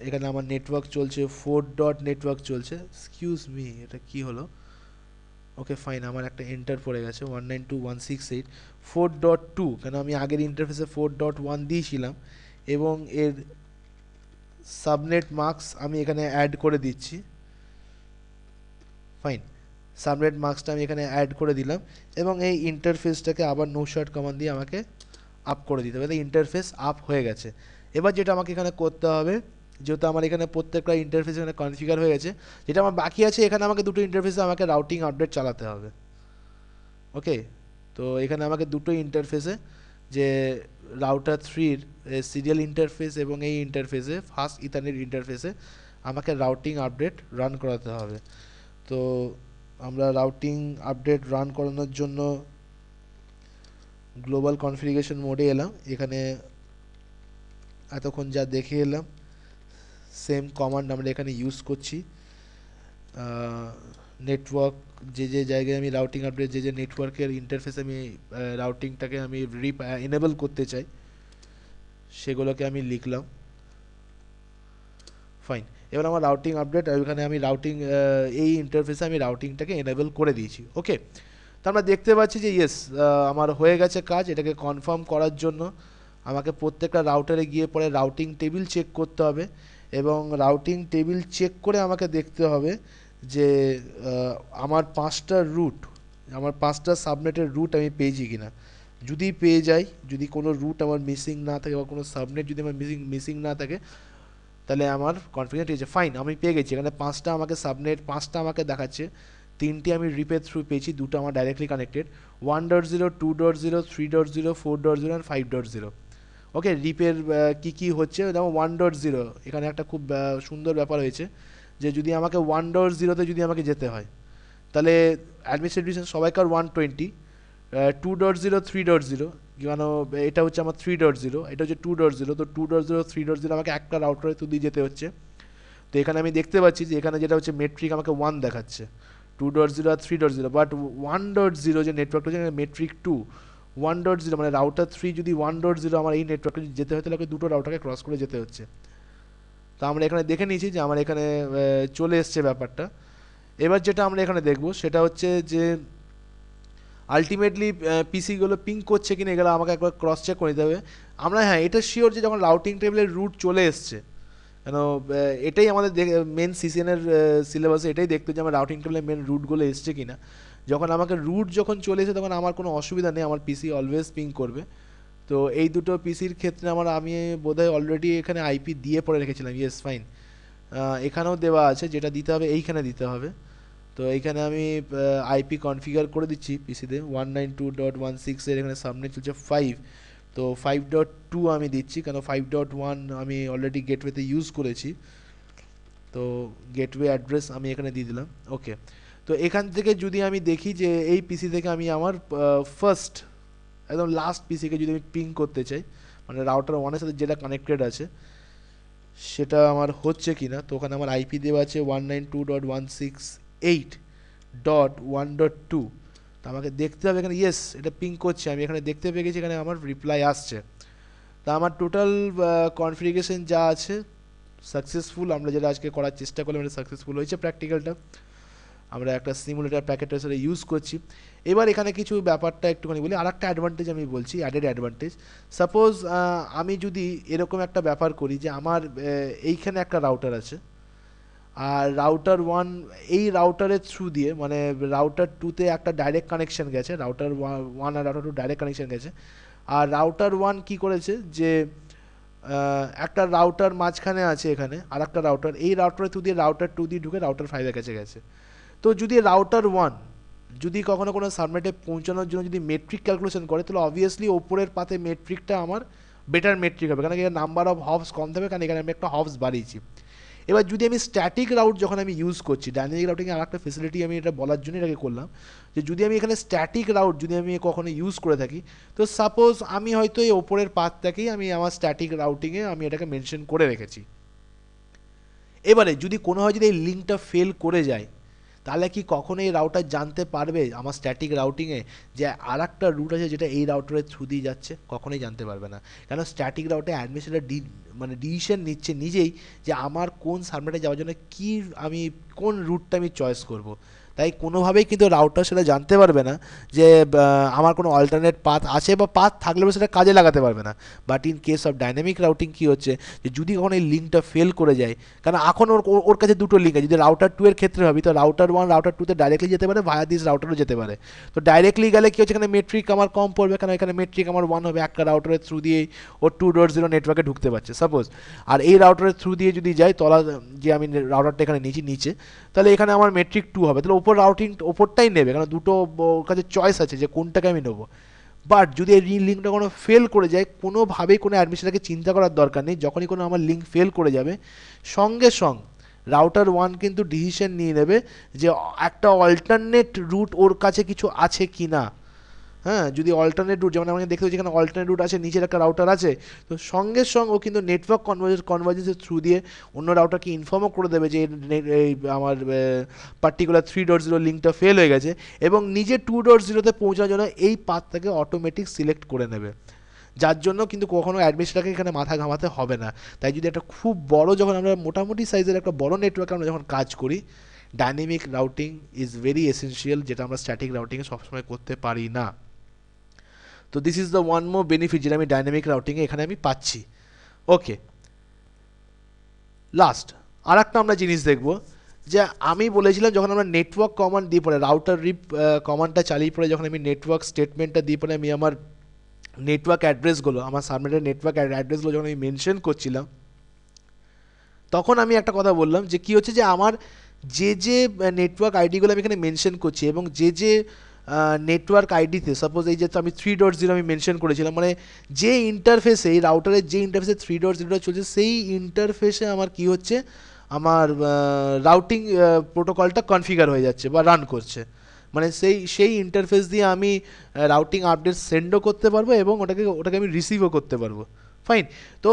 Speaker 2: এখানে আমার নেটওয়ার্ক চলছে 4 নেটওয়ার্ক চলছে। এক্সকিউজ মি, এটা কি হলো? ওকে ফাইন, আমার একটা এন্টার পড়ে গেছে 192.168 4.2, কেন আমি আগের ইন্টারফেসে 4.1 দিয়েছিলাম এবং এর সাবনেট মার্কস আমি এখানে অ্যাড করে দিচ্ছি। ফাইন, সাবনেট মার্কসটা আমি এখানে অ্যাড করে দিলাম এবং এই ইন্টারফেসটাকে আবার নো শর্ট কমান্ড দিয়ে আমাকে আপ করে দিতে হবে। ইন্টারফেস আপ হয়ে গেছে। এবার যেটা আমাকে এখানে করতে হবে, যেহেতু আমার এখানে প্রত্যেকটা ইন্টারফেস এখানে কনফিগার হয়ে গেছে, যেটা আমার বাকি আছে এখানে আমাকে দুটো ইন্টারফেসে আমাকে রাউটিং আপডেট চালাতে হবে। ওকে, তো এখানে আমাকে দুটো ইন্টারফেসে, যে রাউটার 3-র সিরিয়াল ইন্টারফেস এবং এই ইন্টারফেসে ফাস্ট ইথারনেট ইন্টারফেসে আমাকে রাউটিং আপডেট রান করাতে হবে। তো আমরা রাউটিং আপডেট রান করানোর জন্য গ্লোবাল কনফিগারেশন মোডে এলাম। এখানে এতক্ষণ যা দেখে এলাম সেম কমান্ড আমরা এখানে ইউজ করছি। নেটওয়ার্ক যে যে জায়গায় আমি রাউটিং আপডেট, যে যে নেটওয়ার্কের ইন্টারফেস আমি রাউটিংটাকে আমি এনেবল করতে চাই সেগুলোকে আমি লিখলাম। ফাইন, এবার আমার রাউটিং আপডেট, এখানে আমি রাউটিং এই ইন্টারফেসে আমি রাউটিংটাকে এনেবল করে দিয়েছি। ওকে, তো আমরা দেখতে পাচ্ছি যে ইয়েস আমার হয়ে গেছে কাজ। এটাকে কনফার্ম করার জন্য আমাকে প্রত্যেকটা রাউটারে গিয়ে পরে রাউটিং টেবিল চেক করতে হবে এবং রাউটিং টেবিল চেক করে আমাকে দেখতে হবে যে আমার 5টা রুট, আমার 5টা সাবনেটের রুট আমি পেয়েছি কিনা। যদি পেয়ে যাই, যদি কোনো রুট আমার মিসিং না থাকে বা কোনো সাবনেট যদি আমার মিসিং না থাকে, তাহলে আমার কনফিগারেশন ঠিক আছে। ফাইন, আমি পেয়ে গেছি। এখানে 5টা আমাকে সাবনেট 5টা আমাকে দেখাচ্ছে। 3টি আমি রিপের থ্রু পেয়েছি, 2টো আমার ডাইরেক্টলি কানেক্টেড 1.0 2.0 3.0 4.0 অ্যান্ড 5.0। ওকে, রিপের কী কী হচ্ছে, যেমন 1.0 এখানে একটা খুব সুন্দর ব্যাপার হয়েছে যে যদি আমাকে 1.0-তে যদি আমাকে যেতে হয় তাহলে অ্যাডমিনিস্ট্রেটিভ সবাইকার 120, 2.0 3.0, কেন এটা হচ্ছে আমার 3.0, এটা হচ্ছে 2.0। তো 2.0 3.0 আমাকে একটা রাউটারে তো দিয়ে যেতে হচ্ছে। তো এখানে আমি দেখতে পাচ্ছি যে এখানে যেটা হচ্ছে মেট্রিক আমাকে 1 দেখাচ্ছে 2.0 আর 3.0, বাট 1.0 যে নেটওয়ার্কটা হচ্ছে মেট্রিক 2। 1.0 মানে রাউটার 3 যদি 1.0 আমার এই নেটওয়ার্কে যেতে হয় তাহলে আমাকে দুটো রাউটারকে ক্রস করে যেতে হচ্ছে। তো আমরা এখানে দেখে নিয়েছি যে আমার এখানে চলে এসছে ব্যাপারটা। এবার যেটা আমরা এখানে দেখব সেটা হচ্ছে যে আলটিমেটলি পিসিগুলো পিং করছে কিনা এগুলো আমাকে একবার ক্রস চেক করে নিতে হবে। আমরা হ্যাঁ এটা শিওর যে যখন রাউটিং টেবিলের রুট চলে এসছে, কেন এটাই আমাদের মেন সিসিএনের সিলেবাসে এটাই দেখতে যে আমার রাউটিং টেবিলের মেন রুটগুলো এসছে কিনা। যখন আমাকে রুট যখন চলে এসে তখন আমার কোনো অসুবিধা নেই, আমার পিসি অলওয়েজ পিং করবে। তো এই দুটো পিসির ক্ষেত্রে আমি বোধহয় অলরেডি এখানে আইপি দিয়ে পরে রেখেছিলাম। ইয়েস ফাইন, এখানেও দেওয়া আছে, যেটা দিতে হবে এইখানে দিতে হবে। তো এইখানে আমি আইপি কনফিগার করে দিচ্ছি পিসিতে 192.16 এর এখানে সামনে চলছে 5। তো 5.2 আমি দিচ্ছি, কেন 5.1 আমি অলরেডি গেটওয়েতে ইউজ করেছি। তো গেটওয়ে অ্যাড্রেস আমি এখানে দিয়ে দিলাম। ওকে, তো এখান থেকে যদি আমি দেখি যে এই পিসি থেকে আমি আমার ফার্স্ট একদম লাস্ট পিসিকে যদি আমি পিং করতে চাই, মানে রাউটার 1-এর সাথে যেটা কানেক্টেড আছে সেটা আমার হচ্ছে কি না। তো ওখানে আমার আইপি দেওয়া আছে 192.168.1.2। তো আমাকে দেখতে হবে এখানে ইয়েস এটা পিং করছে, আমি এখানে দেখতে পেয়ে গেছি এখানে আমার রিপ্লাই আসছে। তা আমার টোটাল কনফিগারেশন যা আছে সাকসেসফুল, আমরা যেটা আজকে করার চেষ্টা করলাম এটা সাকসেসফুল হয়েছে প্র্যাকটিক্যালটা। আমরা একটা সিমুলেটার প্যাকেট ট্রেসার ইউজ করছি। এবার এখানে কিছু ব্যাপারটা একটুখানি বলি, আর একটা অ্যাডভান্টেজ আমি বলছি, অ্যাডেড অ্যাডভান্টেজ। সাপোজ আমি যদি এরকম একটা ব্যাপার করি যে আমার এইখানে একটা রাউটার আছে, আর রাউটার 1 এই রাউটারের থ্রু দিয়ে, মানে রাউটার 2তে একটা ডাইরেক্ট কানেকশন গেছে, রাউটার 1 আর রাউটার 2 ডাইরেক্ট কানেকশন গেছে, আর রাউটার 1 কি করেছে যে একটা রাউটার মাঝখানে আছে এখানে, আর একটা রাউটার, এই রাউটারের থ্রু দিয়ে রাউটার 2 দিয়ে ঢুকে রাউটার 5-এর কাছে গেছে। তো যদি রাউটার 1 যদি কখনো কোনো সাবনেটে পৌঁছানোর জন্য যদি মেট্রিক ক্যালকুলেশন করে, তাহলে অবভিয়াসলি ওপরের পাতে মেট্রিকটা আমার বেটার মেট্রিক হবে, কারণ এখানে নাম্বার অফ হবস কম থাকবে, কারণ এখানে আমি একটা হবস বাড়িয়েছি। এবার যদি আমি স্ট্যাটিক রাউট যখন আমি ইউজ করছি, ডাইনামিক রাউটিংয়ে আর একটা ফেসিলিটি আমি এটা বলার জন্য এটাকে করলাম, যে যদি আমি এখানে স্ট্যাটিক রাউট যদি আমি কখনো ইউজ করে থাকি, তো সাপোজ আমি হয়তো এই ওপরের পাথটাকেই আমি আমার স্ট্যাটিক রাউটিংয়ে আমি এটাকে মেনশন করে রেখেছি। এবারে যদি কোনো হয় যদি এই লিঙ্কটা ফেল করে যায়, তাহলে কি কখনো এই রাউটার জানতে পারবে আমার স্ট্যাটিক রাউটিংয়ে যে আর একটা রুট আছে যেটা এই রাউটারের থ্রু দিয়ে যাচ্ছে? কখনোই জানতে পারবে না, কেন স্ট্যাটিক রাউটে অ্যাডমিনিস্ট্রেটর মানে ডিসিশন নিচ্ছে নিজেই যে আমার কোন সাবনেটে যাওয়ার জন্য কি আমি কোন রুটটা আমি চয়েস করব। তাই কোনোভাবেই কিন্তু রাউটার সেটা জানতে পারবে না যে আমার কোনো অল্টারনেট পাথ আছে, বা পাথ থাকলেও সেটা কাজে লাগাতে পারবে না। But in case of dynamic routing কী হচ্ছে, যে যদি কখনো এই লিঙ্কটা ফেল করে যায়, কারণ এখন ওর কাছে দুটো লিঙ্ক আছে, যদি রাউটার 2 এর ক্ষেত্রে ভাবি, তো রাউটার 1 রাউটার 2তে ডাইরেক্টলি যেতে পারে, ভায়া দিস রাউটারও যেতে পারে। তো ডাইরেক্টলি গেলে কী হচ্ছে, এখানে মেট্রিক আমার কম পড়বে, কারণ এখানে মেট্রিক আমার 1 হবে, একটা রাউটারের থ্রু দিয়েই ও 2.0 নেটওয়ার্কে ঢুকতে পারছে সাপোজ। আর এই রাউটারের থ্রু দিয়ে যদি যাই, তলা যে আমি রাউটারটা এখানে নিচে, তাহলে এখানে আমার মেট্রিক 2 হবে, তাহলে ওপর রাউটিং ওপরটাই নেবে, কারণ দুটো ওর কাছে চয়েস আছে যে কোনটাকে আমি নেবো। বাট যদি এই লিঙ্কটা কোনো ফেল করে যায়, কোনোভাবেই কোনো অ্যাডমিশনটাকে চিন্তা করার দরকার নেই, যখনই কোনো আমার লিঙ্ক ফেল করে যাবে, সঙ্গে রাউটার 1 কিন্তু ডিসিশন নিয়ে নেবে যে একটা অল্টারনেট রুট ওর কাছে কিছু আছে কি না। হ্যাঁ, যদি অল্টারনেট রুট, যেমন আমাকে দেখতে হচ্ছে এখানে অল্টারনেট রুট আছে, নিচের একটা রাউটার আছে, তো সঙ্গে ও কিন্তু নেটওয়ার্ক কনভার্জেন্সের থ্রু দিয়ে অন্য রাউটারকে ইনফর্মও করে দেবে যে এই আমার পার্টিকুলার 3.0 লিঙ্কটা ফেল হয়ে গেছে, এবং নিজে 2.0-তে পৌঁছানোর জন্য এই পাথটাকে অটোমেটিক সিলেক্ট করে নেবে, যার জন্য কিন্তু কখনো অ্যাডমিনিস্ট্রেটরকে এখানে মাথা ঘামাতে হবে না। তাই যদি একটা খুব বড়, যখন আমরা মোটামুটি সাইজের একটা বড় নেটওয়ার্কে আমরা যখন কাজ করি, dynamic routing is very essential, যেটা আমরা স্ট্যাটিক রাউটিংয়ে সবসময় করতে পারি না। তো this is the one more benefit যেটা আমি ডাইনামিক রাউটিংয়ে এখানে আমি পাচ্ছি। ওকে, লাস্ট আর একটা আমরা জিনিস দেখব, যে আমি বলেছিলাম যখন আমরা নেটওয়ার্ক কমান্ড দিয়ে পরে, রাউটার রিপ কমান্ডটা চালিয়ে পরে, যখন আমি নেটওয়ার্ক স্টেটমেন্টটা দিয়ে পরে আমি আমার নেটওয়ার্ক অ্যাড্রেসগুলো, আমার সাবনেটের নেটওয়ার্ক অ্যাড্রেসগুলো যখন আমি মেনশন করছিলাম, তখন আমি একটা কথা বললাম যে কী হচ্ছে, যে আমার যে নেটওয়ার্ক আইডিগুলো আমি এখানে মেনশন করছি, এবং যে নেটওয়ার্ক আইডিতে সাপোজ এই যে আমি 3.0 আমি মেনশন করেছিলাম, মানে যে ইন্টারফেসে এই রাউটারের যে ইন্টারফেসে 3.0 চলছে, সেই ইন্টারফেসে আমার কি হচ্ছে, আমার রাউটিং প্রোটোকলটা কনফিগার হয়ে যাচ্ছে বা রান করছে, মানে সেই ইন্টারফেস দিয়ে আমি রাউটিং আপডেট সেন্ডও করতে পারবো, এবং ওটাকে আমি রিসিভও করতে পারবো। ফাইন। তো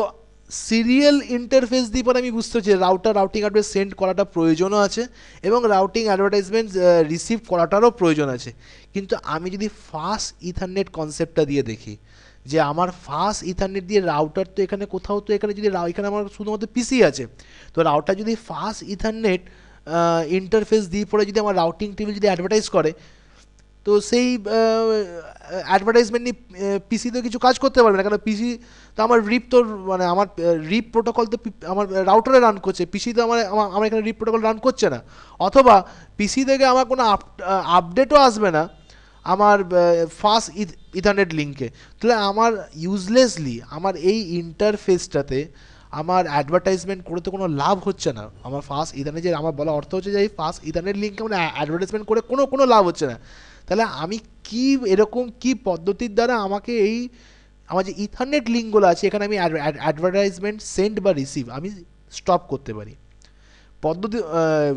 Speaker 2: সিরিয়াল ইন্টারফেস দিয়ে পরে আমি বুঝতে পারছি রাউটিং আপডেট সেন্ড করাটা প্রয়োজনও আছে, এবং রাউটিং অ্যাডভার্টাইজমেন্ট রিসিভ করাটারও প্রয়োজন আছে। কিন্তু আমি যদি ফাস্ট ইথারনেট কনসেপ্টটা দিয়ে দেখি, যে আমার ফাস্ট ইথারনেট দিয়ে রাউটার তো এখানে কোথাও, তো এখানে যদি এখানে আমার শুধুমাত্র পিসি আছে, তো রাউটার যদি ফাস্ট ইথারনেট ইন্টারফেস দিয়ে পরে যদি আমার রাউটিং টেবিল যদি অ্যাডভার্টাইজ করে, তো সেই অ্যাডভার্টাইজমেন্ট নিয়ে পিসি তো কিছু কাজ করতে পারবে না, কারণ পিসি তো আমার রিপ, তো মানে আমার রিপ প্রোটোকল তো আমার রাউটারে রান করছে, পিসি তো আমার এখানে রিপ প্রোটোকল রান করছে না, অথবা পিসি থেকে আমার কোনো আপডেটও আসবে না আমার ফাস্ট ইথারনেট লিঙ্কে। তাহলে আমার ইউজলেসলি আমার এই ইন্টারফেসটাতে আমার অ্যাডভার্টাইজমেন্ট করে তো কোনো লাভ হচ্ছে না। আমার ফাস্ট ইথারনেট, যে আমার বলা অর্থ হচ্ছে যে এই ফাস্ট ইথারনেট লিঙ্কে আমার অ্যাডভার্টাইজমেন্ট করে কোনো লাভ হচ্ছে না। তাহলে আমি এরকম কি পদ্ধতির দ্বারা আমাকে এই আমার যে ইথারনেট লিঙ্কগুলো আছে এখানে আমি অ্যাডভার্টাইজমেন্ট সেন্ড বা রিসিভ আমি স্টপ করতে পারি? পদ্ধতি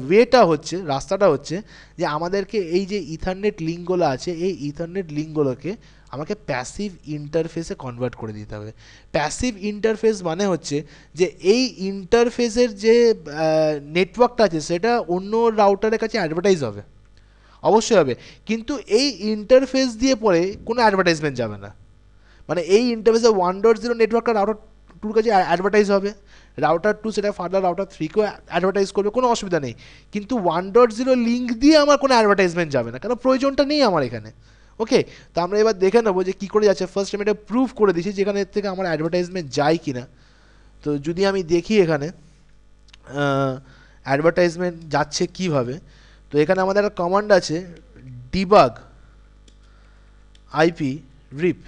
Speaker 2: ওয়েটা হচ্ছে, রাস্তাটা হচ্ছে যে আমাদেরকে এই যে ইথারনেট লিঙ্কগুলো আছে, এই ইথারনেট লিঙ্কগুলোকে আমাকে প্যাসিভ ইন্টারফেসে কনভার্ট করে দিতে হবে। প্যাসিভ ইন্টারফেস মানে হচ্ছে যে এই ইন্টারফেসের যে নেটওয়ার্কটা আছে সেটা অন্য রাউটারের কাছে অ্যাডভার্টাইজ হবে, অবশ্যই হবে, কিন্তু এই ইন্টারফেস দিয়ে পরে কোনো অ্যাডভার্টাইজমেন্ট যাবে না। মানে এই ইন্টারফেসে 1.0 নেটওয়ার্কটা রাউটার 2 কাছে অ্যাডভার্টাইজ হবে, রাউটার 2 সেটা ফার্দার রাউটার 3কেও অ্যাডভার্টাইজ করবে, কোনো অসুবিধা নেই। কিন্তু 1.0 লিঙ্ক দিয়ে আমার কোনো অ্যাডভার্টাইজমেন্ট যাবে না, কারণ প্রয়োজনটা নেই আমার এখানে। ওকে, তো আমরা এবার দেখে নেবো যে কী করে যাচ্ছে। ফার্স্ট আমি এটা প্রুভ করে দিচ্ছি যেখানে এর থেকে আমার অ্যাডভার্টাইজমেন্ট যায় কি না। তো যদি আমি দেখি এখানে অ্যাডভার্টাইজমেন্ট যাচ্ছে কিভাবে, তো এখানে আমাদের একটা কমান্ড আছে ডিবাগ আইপি রিপ।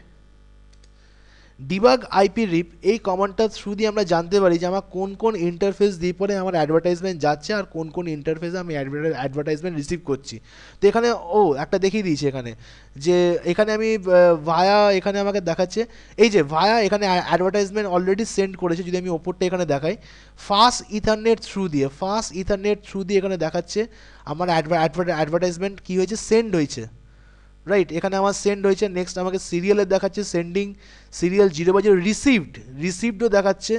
Speaker 2: ডিবাগ আইপি রিপ এই কমান্ডটার থ্রু দিয়ে আমরা জানতে পারি যে আমার কোন কোন ইন্টারফেস দিয়ে পরে আমার অ্যাডভার্টাইজমেন্ট যাচ্ছে আর কোন কোন ইন্টারফেসে আমি অ্যাডভার্টাইজমেন্ট রিসিভ করছি। তো এখানে একটা দেখিয়ে দিয়েছি এখানে, যে এখানে আমি ভায়া এখানে আমাকে দেখাচ্ছে এই যে ভায়া এখানে অ্যাডভার্টাইজমেন্ট অলরেডি সেন্ড করেছে। যদি আমি ওপরটা এখানে দেখাই, ফাস্ট ইথারনেট থ্রু দিয়ে এখানে দেখাচ্ছে আমার অ্যাডভার্টাইজমেন্ট কী হয়েছে, সেন্ড হয়েছে। রাইট, এখানে আমার সেন্ড হয়েছে। নেক্সট আমাকে সিরিয়ালে দেখাচ্ছে সেন্ডিং, সিরিয়াল 0/0 রিসিভডও দেখাচ্ছে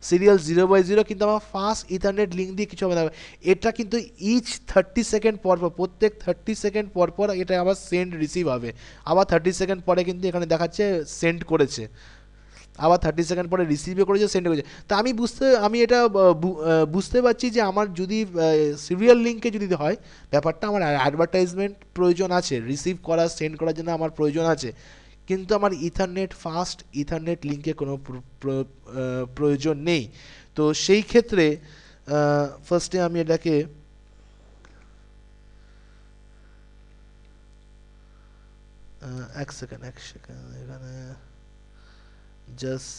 Speaker 2: সিরিয়াল 0/0, কিন্তু আমার ফাস্ট ইথারনেট লিঙ্ক দিয়ে কিছু হবে না। এটা কিন্তু ইচ 30 সেকেন্ড পর পর, প্রত্যেক 30 সেকেন্ড পর পর এটা আবার সেন্ড রিসিভ হবে। আবার 30 সেকেন্ড পরে কিন্তু এখানে দেখাচ্ছে সেন্ড করেছে, আবার 30 সেকেন্ড পরে রিসিভও করেছে, সেন্ড করেছে। তা আমি এটা বুঝতে পারছি যে আমার যদি সিরিয়াল লিঙ্কে যদি হয় ব্যাপারটা, আমার অ্যাডভার্টাইজমেন্ট প্রয়োজন আছে, রিসিভ করা সেন্ড করার জন্য আমার প্রয়োজন আছে, কিন্তু আমার ফাস্ট ইথারনেট লিঙ্কে কোনো প্রয়োজন নেই। তো সেই ক্ষেত্রে ফার্স্টে আমি এটাকে এক সেকেন্ড এখানে জাস্ট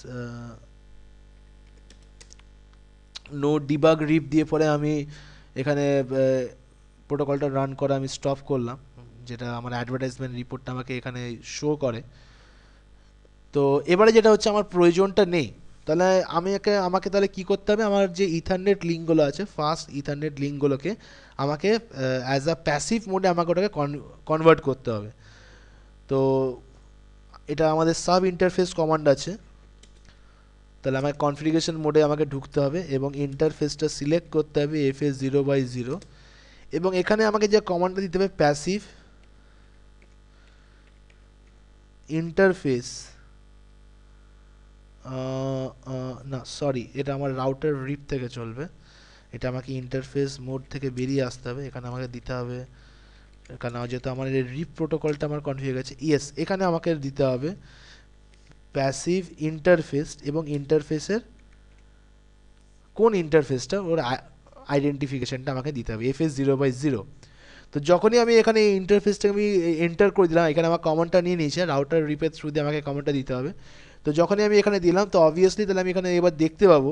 Speaker 2: নো ডিবাগ রিপ দিয়ে পরে আমি এখানে প্রোটোকলটা রান করা আমি স্টপ করলাম, যেটা আমার অ্যাডভার্টাইজমেন্ট রিপোর্টটা আমাকে এখানে শো করে। তো এবারে যেটা হচ্ছে আমার প্রয়োজনটা নেই, তাহলে আমাকে তাহলে কী করতে হবে, আমার যে ইথারনেট লিঙ্কগুলো আছে ফাস্ট ইথারনেট লিঙ্কগুলোকে আমাকে অ্যাজ আ প্যাসিভ মোডে আমাকে ওটাকে কনভার্ট করতে হবে। তো এটা আমাদের সাব ইন্টারফেস কমান্ড আছে, তাহলে আমাকে কনফিগারেশন মোডে আমাকে ঢুকতে হবে এবং ইন্টারফেসটা সিলেক্ট করতে হবে FS 0/0, এবং এখানে আমাকে যে কমান্ডটা দিতে হবে প্যাসিভ ইন্টারফেস, না সরি, এটা আমার রাউটার রিপ থেকে চলবে, এটা আমাকে ইন্টারফেস মোড থেকে বেরিয়ে আসতে হবে। এখানে আমাকে দিতে হবে, এখানে যেহেতু আমার এই রিপ প্রোটোকলটা আমার কনফিগার আছে, ইয়েস, এখানে আমাকে দিতে হবে প্যাসিভ ইন্টারফেস, এবং ইন্টারফেসের কোন ইন্টারফেসটা ওর আইডেন্টিফিকেশনটা আমাকে দিতে হবে FS 0/0। তো যখনই আমি এখানে এই ইন্টারফেসটাকে আমি এন্টার করে দিলাম, এখানে আমার কমান্ডটা নিয়ে নিয়েছে, রাউটার রিপের থ্রু দিয়ে আমাকে কমান্ডটা দিতে হবে। তো যখনই আমি এখানে দিলাম, তো অবভিয়াসলি তাহলে আমি এখানে এবার দেখতে পাবো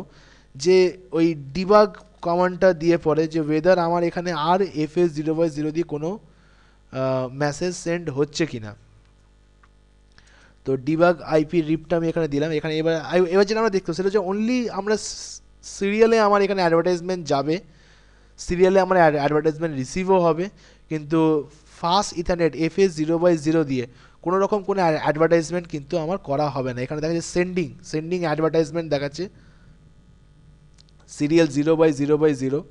Speaker 2: যে ওই ডিবাগ কমান্ডটা দিয়ে পরে যে ওয়েদার আমার এখানে আর FS 0/0 দিয়ে কোনো মেসেজ সেন্ড হচ্ছে কিনা। তো ডিবাগ আইপি রিপটা আমি এখানে দিলাম। এখানে এবার যেটা আমরা দেখতে সেটা হচ্ছে অনলি আমরা সিরিয়ালে আমার এখানে অ্যাডভার্টাইজমেন্ট যাবে, সিরিয়ালে আমার অ্যাডভার্টাইজমেন্ট রিসিভও হবে, কিন্তু ফাস্ট ইথারনেট FS 0/0 দিয়ে কোনো রকম কোনো অ্যাডভার্টাইজমেন্ট কিন্তু আমার করা হবে না। এখানে দেখা যাচ্ছে সেন্ডিং অ্যাডভার্টাইজমেন্ট দেখাচ্ছে সিরিয়াল 0/0/0,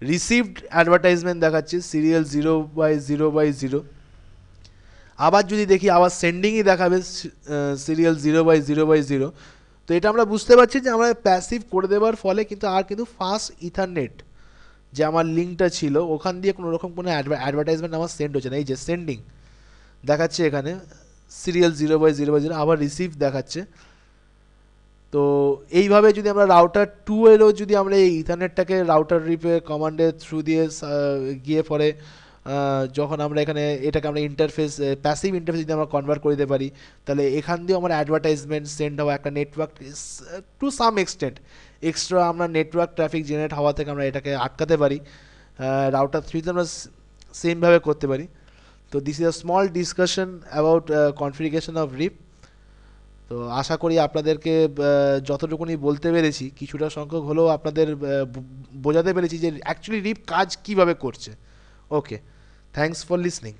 Speaker 2: রিসিভড অ্যাডভার্টাইজমেন্ট দেখাচ্ছে সিরিয়াল 0/0/0, আবার যদি দেখি আবার সেন্ডিংই দেখাবে সিরিয়াল 0/0/0। তো এটা আমরা বুঝতে পারছি যে আমরা প্যাসিভ করে দেওয়ার ফলে কিন্তু আর কিন্তু ফাস্ট ইথারনেট যে আমার লিঙ্কটা ছিল ওখান দিয়ে কোনো রকম কোনো অ্যাডভার্টাইজমেন্ট আমার সেন্ড হচ্ছে না। এই যে সেন্ডিং দেখাচ্ছে এখানে সিরিয়াল 0/0/0, আবার রিসিভ দেখাচ্ছে। তো এইভাবে যদি আমরা রাউটার 2 এরও যদি আমরা এই ইথারনেটটাকে রাউটার রিপে কমান্ডের থ্রু দিয়ে গিয়ে পরে যখন আমরা এখানে এটাকে আমরা ইন্টারফেস প্যাসিভ ইন্টারফেস যদি আমরা কনভার্ট করে দিতে পারি, তাহলে এখান দিয়েও আমার অ্যাডভার্টাইজমেন্ট সেন্ড হওয়া একটা network to some extent extra আমরা নেটওয়ার্ক ট্রাফিক জেনারেট হওয়া থেকে আমরা এটাকে আটকাতে পারি। রাউটার 3তে আমরা সেমভাবে করতে পারি। তো this is a small discussion about configuration of RIP. তো আশা করি আপনাদেরকে যতটুকুনি বলতে পেরেছি কিছুটা সংখ্যক হলেও আপনাদের বোঝাতে পেরেছি যে অ্যাকচুয়ালি রিপ কাজ কীভাবে করছে। ওকে, থ্যাঙ্কস ফর লিসনিং।